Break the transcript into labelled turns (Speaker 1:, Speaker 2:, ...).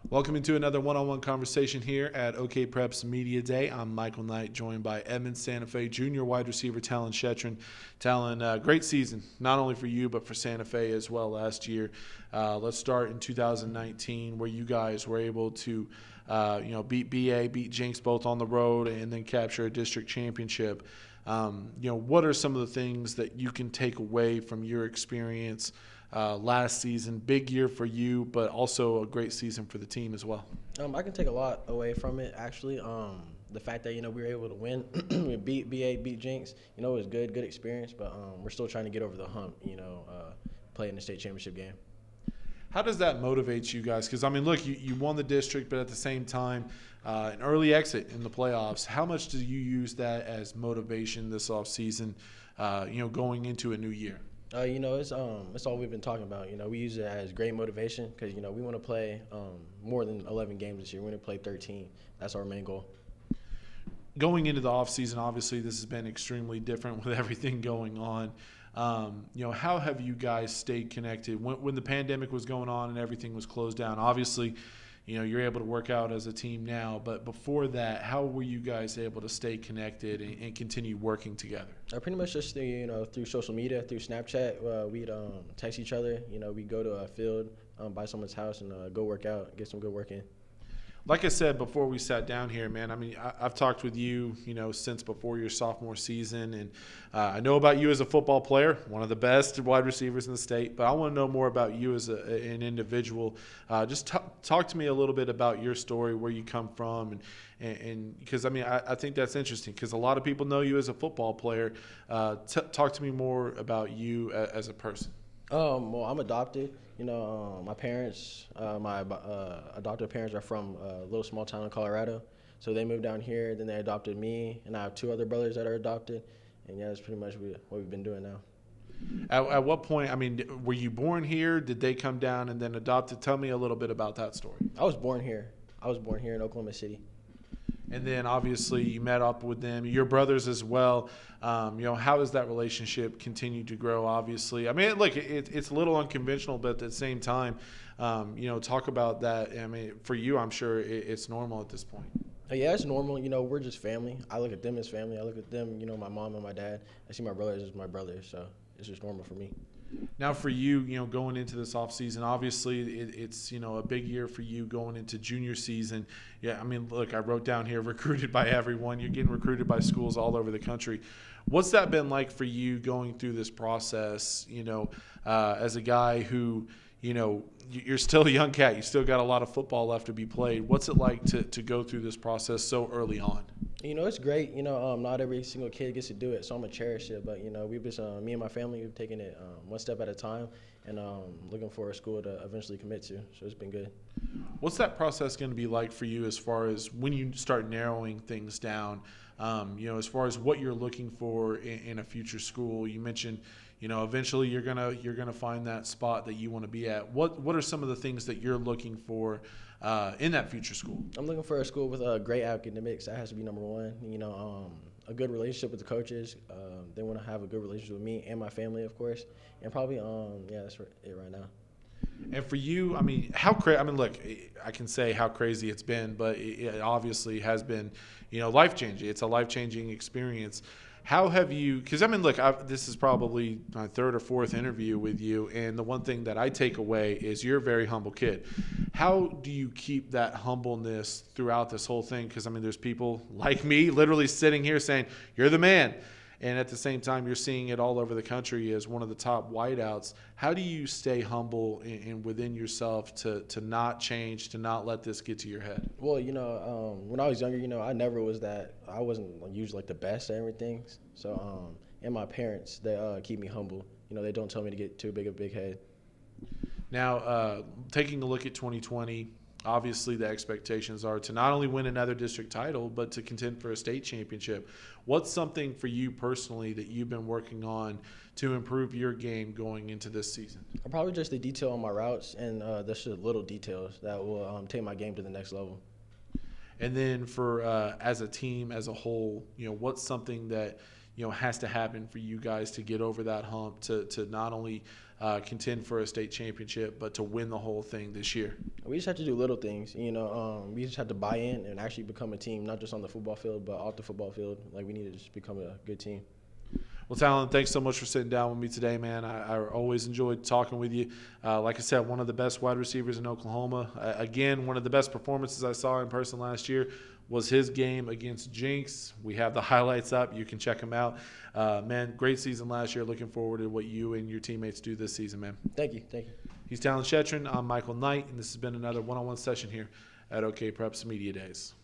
Speaker 1: Welcome into another one-on-one conversation here at OKPreps Media Day. I'm Michael Knight, joined by Edmond Santa Fe junior wide receiver Talyn Shettron. Talyn, great season, not only for you but for Santa Fe as well last year. Let's start in 2019, where you guys were able to, beat BA, beat Jinx both on the road, and then capture a district championship. What are some of the things that you can take away from your experience last season? Big year for you, but also a great season for the team as well.
Speaker 2: I can take a lot away from it, actually. The fact that, we were able to win, we beat BA, beat Jinx, it was good experience, but we're still trying to get over the hump, play in the state championship game.
Speaker 1: How does that motivate you guys? Because, look, you won the district, but at the same time, an early exit in the playoffs. How much do you use that as motivation this offseason, going into a new year?
Speaker 2: It's all we've been talking about. We use it as great motivation because, we want to play more than 11 games this year. We want to play 13. That's our main goal.
Speaker 1: Going into the offseason, obviously this has been extremely different with everything going on. How have you guys stayed connected when the pandemic was going on and everything was closed down? Obviously, you're able to work out as a team now, but before that, how were you guys able to stay connected and continue working together?
Speaker 2: Pretty much just through social media, through Snapchat. We'd text each other. We'd go to a field, by someone's house, and go work out, get some good work in.
Speaker 1: Like I said before we sat down here, man, I've talked with you, since before your sophomore season, and I know about you as a football player, one of the best wide receivers in the state, but I want to know more about you as an individual. Just talk to me a little bit about your story, where you come from, and because, I think that's interesting because a lot of people know you as a football player. Talk to me more about you as a person.
Speaker 2: Well, I'm adopted. My parents, my adopted parents are from a little small town in Colorado. So they moved down here, then they adopted me, and I have two other brothers that are adopted. And yeah, that's pretty much what we've been doing now.
Speaker 1: At what point, were you born here? Did they come down and then adopted? Tell me a little bit about that story.
Speaker 2: I was born here. I was born here in Oklahoma City.
Speaker 1: And then obviously you met up with them, your brothers as well. How has that relationship continued to grow? Obviously, look, it's a little unconventional, but at the same time, talk about that. For you, I'm sure it's normal at this point.
Speaker 2: Yeah, it's normal. We're just family. I look at them as family. I look at them, my mom and my dad. I see my brothers as my brothers, so it's just normal for me.
Speaker 1: Now for you, going into this offseason, obviously it's, a big year for you going into junior season. Yeah, look, I wrote down here, recruited by everyone. You're getting recruited by schools all over the country. What's that been like for you going through this process, as a guy who, you're still a young cat. You still got a lot of football left to be played. What's it like to go through this process so early on?
Speaker 2: It's great. Not every single kid gets to do it, so I'm going to cherish it. But, we've just, me and my family, we've taken it one step at a time and looking for a school to eventually commit to. So it's been good.
Speaker 1: What's that process going to be like for you as far as when you start narrowing things down, as far as what you're looking for in a future school? You mentioned, eventually you're gonna find that spot that you want to be at. What are some of the things that you're looking for in that future school?
Speaker 2: I'm looking for a school with great academics. That has to be number one. A good relationship with the coaches. They want to have a good relationship with me and my family, of course. And probably, that's it right now.
Speaker 1: And for you, how crazy? Look, I can say how crazy it's been, but it obviously has been, life-changing. It's a life-changing experience. How have you – because, look, this is probably my third or fourth interview with you, and the one thing that I take away is you're a very humble kid. How do you keep that humbleness throughout this whole thing? Because, there's people like me literally sitting here saying, you're the man. And at the same time, you're seeing it all over the country as one of the top wideouts. How do you stay humble and within yourself to not change, to not let this get to your head?
Speaker 2: Well, when I was younger, I never was that. I wasn't usually the best at everything. So, and my parents, they keep me humble. They don't tell me to get too big of a big head.
Speaker 1: Now, taking a look at 2020, obviously the expectations are to not only win another district title, but to contend for a state championship. What's something for you personally that you've been working on to improve your game going into this season?
Speaker 2: Probably just the detail on my routes and just the little details that will take my game to the next level.
Speaker 1: And then for as a team, as a whole, what's something that has to happen for you guys to get over that hump, to not only contend for a state championship, but to win the whole thing this year?
Speaker 2: We just have to do little things, we just have to buy in and actually become a team, not just on the football field, but off the football field. Like, we need to just become a good team.
Speaker 1: Well, Talyn, thanks so much for sitting down with me today, man. I always enjoyed talking with you. Like I said, one of the best wide receivers in Oklahoma. Again, one of the best performances I saw in person last year was his game against Jinx. We have the highlights up. You can check them out. Man, great season last year. Looking forward to what you and your teammates do this season, man.
Speaker 2: Thank you.
Speaker 1: He's Talyn Shettron. I'm Michael Knight, and this has been another one-on-one session here at OKPreps Media Days.